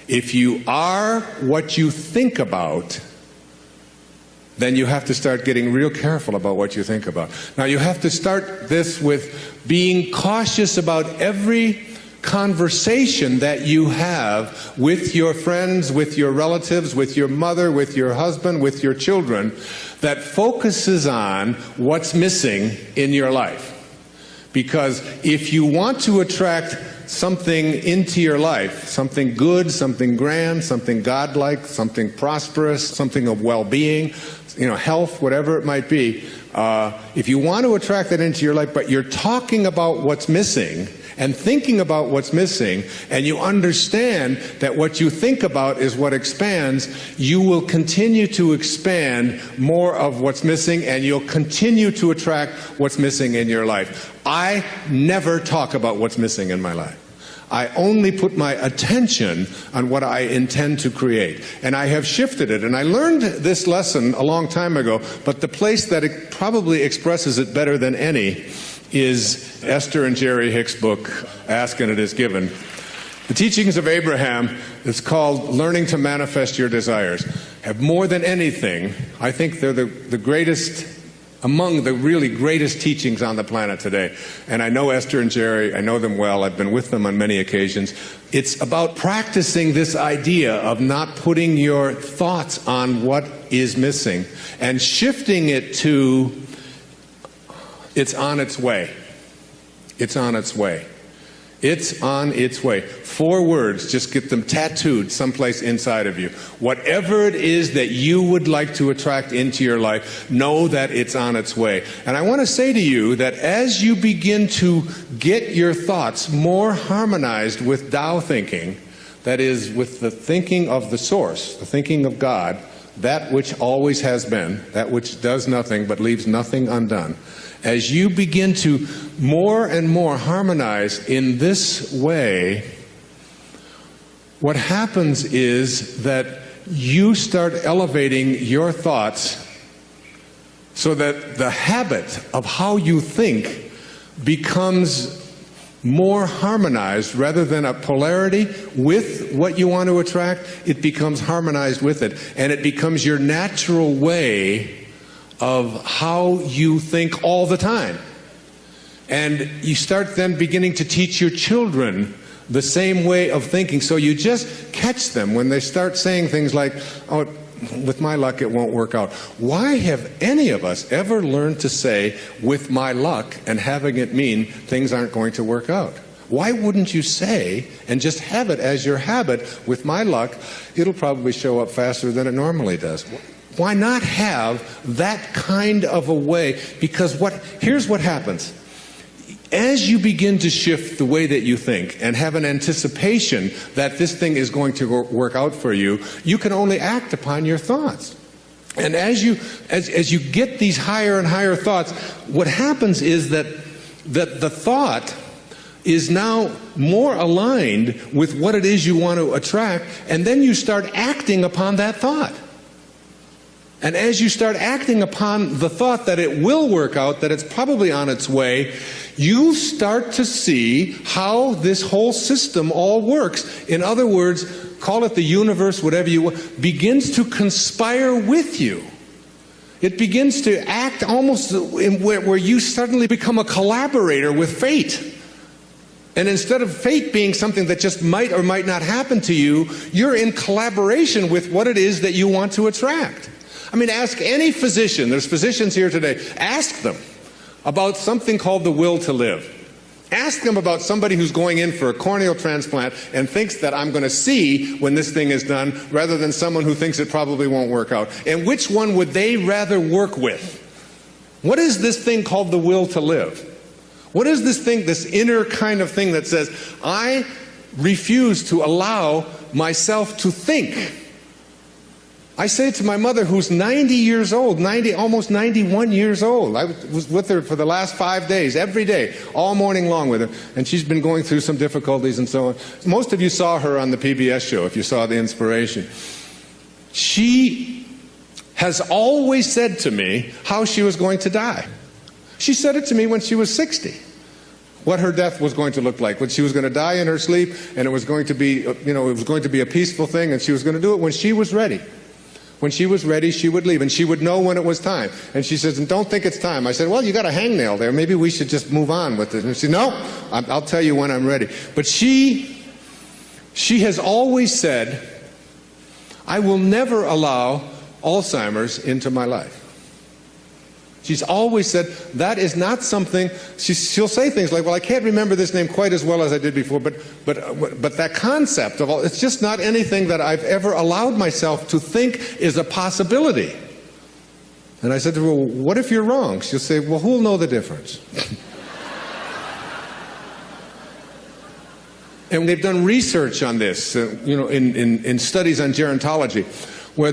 If you are what you think about, then you have to start getting real careful about what you think about. Now, you have to start this with being cautious about every conversation that you have with your friends, with your relatives, with your mother, with your husband, with your children, that focuses on what's missing in your life. Because if you want to attract something into your life, something good, something grand, something godlike, something prosperous, something of well-being, health, whatever it might be, if you want to attract that into your life, but you're talking about what's missing and thinking about what's missing, and you understand that what you think about is what expands, you will continue to expand more of what's missing, and you'll continue to attract what's missing in your life. I never talk about what's missing in my life. I only put my attention on what I intend to create. And I have shifted it. And I learned this lesson a long time ago, but the place that it probably expresses it better than any is Esther and Jerry Hicks' book, Ask and It Is Given. The Teachings of Abraham, it's called Learning to Manifest Your Desires, have more than anything, I think they're the greatest, among the really greatest teachings on the planet today. And I know Esther and Jerry, I know them well, I've been with them on many occasions. It's about practicing this idea of not putting your thoughts on what is missing and shifting it to, it's on its way. It's on its way. It's on its way. 4 words, just get them tattooed someplace inside of you. Whatever it is that you would like to attract into your life, know that it's on its way. And I want to say to you that as you begin to get your thoughts more harmonized with Tao thinking, that is, with the thinking of the source, the thinking of God, that which always has been, that which does nothing but leaves nothing undone, as you begin to more and more harmonize in this way, what happens is that you start elevating your thoughts so that the habit of how you think becomes more harmonized rather than a polarity with what you want to attract. It becomes harmonized with it, and it becomes your natural way of how you think all the time. And you start then beginning to teach your children the same way of thinking. So you just catch them when they start saying things like, oh, with my luck it won't work out. Why have any of us ever learned to say, with my luck, and having it mean things aren't going to work out? Why wouldn't you say, and just have it as your habit, with my luck, it'll probably show up faster than it normally does? Why not have that kind of a way? Because here's what happens. As you begin to shift the way that you think and have an anticipation that this thing is going to work out for you, you can only act upon your thoughts. And as you get these higher and higher thoughts, what happens is that the thought is now more aligned with what it is you want to attract, and then you start acting upon that thought. And as you start acting upon the thought that it will work out, that it's probably on its way, you start to see how this whole system all works. In other words, call it the universe, whatever you want, begins to conspire with you. It begins to act almost in where you suddenly become a collaborator with fate. And instead of fate being something that just might or might not happen to you, you're in collaboration with what it is that you want to attract. I mean, ask any physician, there's physicians here today, ask them about something called the will to live. Ask them about somebody who's going in for a corneal transplant and thinks that I'm going to see when this thing is done, rather than someone who thinks it probably won't work out. And which one would they rather work with? What is this thing called the will to live? What is this thing, this inner kind of thing that says, I refuse to allow myself to think? I say to my mother, who's 90 years old, almost 91 years old. I was with her for the last 5 days, every day, all morning long with her. And she's been going through some difficulties and so on. Most of you saw her on the PBS show, if you saw The Inspiration. She has always said to me how she was going to die. She said it to me when she was 60. what her death was going to look like. When she was going to die in her sleep, and it was going to be, it was going to be a peaceful thing, and she was going to do it when she was ready. When she was ready, she would leave, and she would know when it was time. And she says, and don't think it's time. I said, well, you got a hangnail there. Maybe we should just move on with it. And she said, no, I'll tell you when I'm ready. But she has always said, I will never allow Alzheimer's into my life. She's always said that is not something. She'll say things like, well, I can't remember this name quite as well as I did before, but that concept of it's just not anything that I've ever allowed myself to think is a possibility. And I said to her, well, what if you're wrong? She'll say, well, who'll know the difference? And they've done research on this, in studies on gerontology, where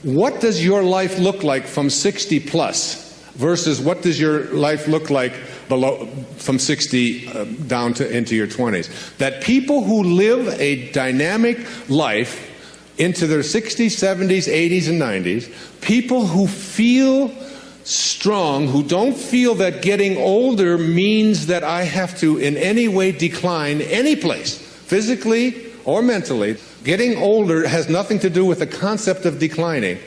what does your life look like from 60 plus versus what does your life look like from 60 down to into your 20s? That people who live a dynamic life into their 60s, 70s, 80s, and 90s, people who feel strong, who don't feel that getting older means that I have to in any way decline any place, physically or mentally. Getting older has nothing to do with the concept of declining.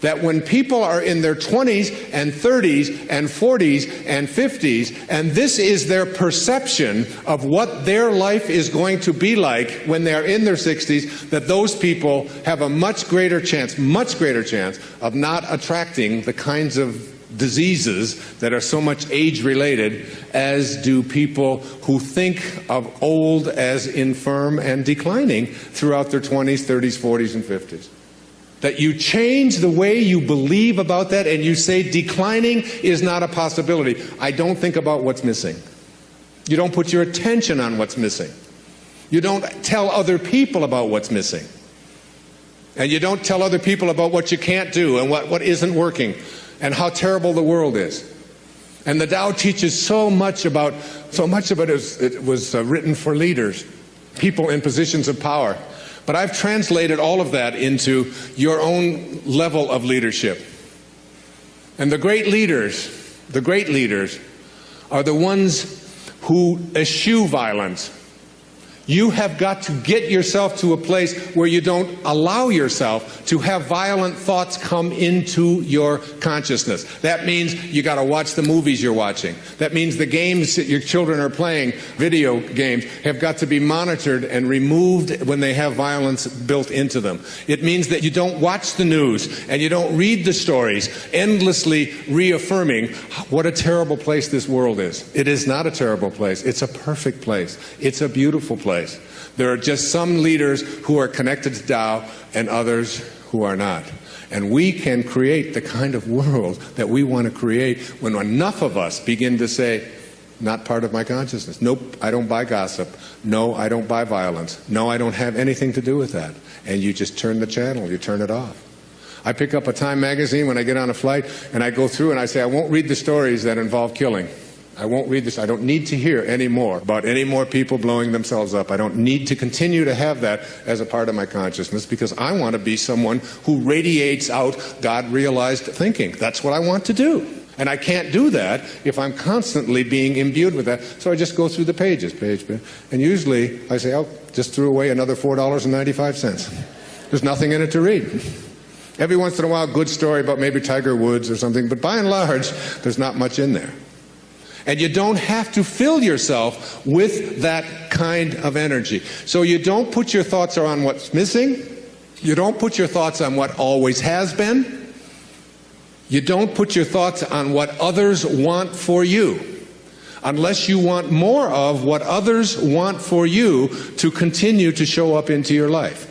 That when people are in their 20s and 30s and 40s and 50s, and this is their perception of what their life is going to be like when they're in their 60s, that those people have a much greater chance of not attracting the kinds of diseases that are so much age-related as do people who think of old as infirm and declining throughout their 20s, 30s, 40s, and 50s. That you change the way you believe about that and you say declining is not a possibility. I don't think about what's missing. You don't put your attention on what's missing. You don't tell other people about what's missing. And you don't tell other people about what you can't do and what isn't working and how terrible the world is. And the Tao teaches so much about it was written for leaders, people in positions of power. But I've translated all of that into your own level of leadership. And the great leaders are the ones who eschew violence. You have got to get yourself to a place where you don't allow yourself to have violent thoughts come into your consciousness. That means you got to watch the movies you're watching. That means the games that your children are playing, video games, have got to be monitored and removed when they have violence built into them. It means that you don't watch the news and you don't read the stories, endlessly reaffirming what a terrible place this world is. It is not a terrible place. It's a perfect place. It's a beautiful place. There are just some leaders who are connected to Tao and others who are not. And we can create the kind of world that we want to create when enough of us begin to say, not part of my consciousness. Nope, I don't buy gossip. No, I don't buy violence. No, I don't have anything to do with that. And you just turn the channel, you turn it off. I pick up a Time magazine when I get on a flight and I go through and I say, I won't read the stories that involve killing. I won't read this. I don't need to hear any more about any more people blowing themselves up. I don't need to continue to have that as a part of my consciousness because I want to be someone who radiates out God-realized thinking. That's what I want to do. And I can't do that if I'm constantly being imbued with that. So I just go through the pages, page. And usually I say, oh, just threw away another $4.95. There's nothing in it to read. Every once in a while, a good story about maybe Tiger Woods or something. But by and large, there's not much in there. And you don't have to fill yourself with that kind of energy. So you don't put your thoughts on what's missing. You don't put your thoughts on what always has been. You don't put your thoughts on what others want for you, unless you want more of what others want for you to continue to show up into your life.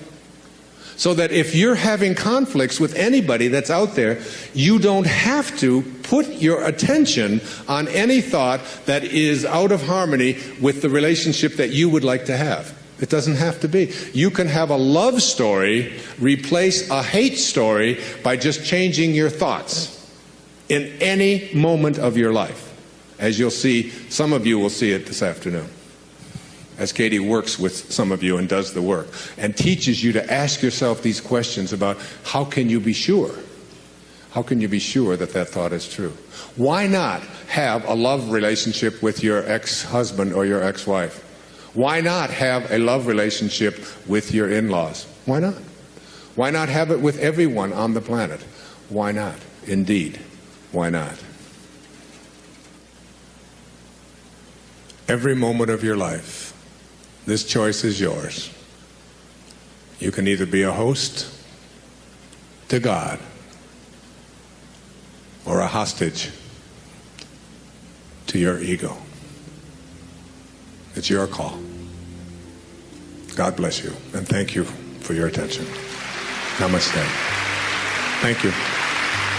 So that if you're having conflicts with anybody that's out there, you don't have to put your attention on any thought that is out of harmony with the relationship that you would like to have. It doesn't have to be. You can have a love story replace a hate story by just changing your thoughts in any moment of your life. As you'll see, some of you will see it this afternoon, as Katie works with some of you and does the work and teaches you to ask yourself these questions about how can you be sure? How can you be sure that that thought is true? Why not have a love relationship with your ex-husband or your ex-wife? Why not have a love relationship with your in-laws? Why not? Why not have it with everyone on the planet? Why not? Indeed, why not? Every moment of your life, this choice is yours. You can either be a host to God or a hostage to your ego. It's your call. God bless you, and thank you for your attention. Namaste. Thank you.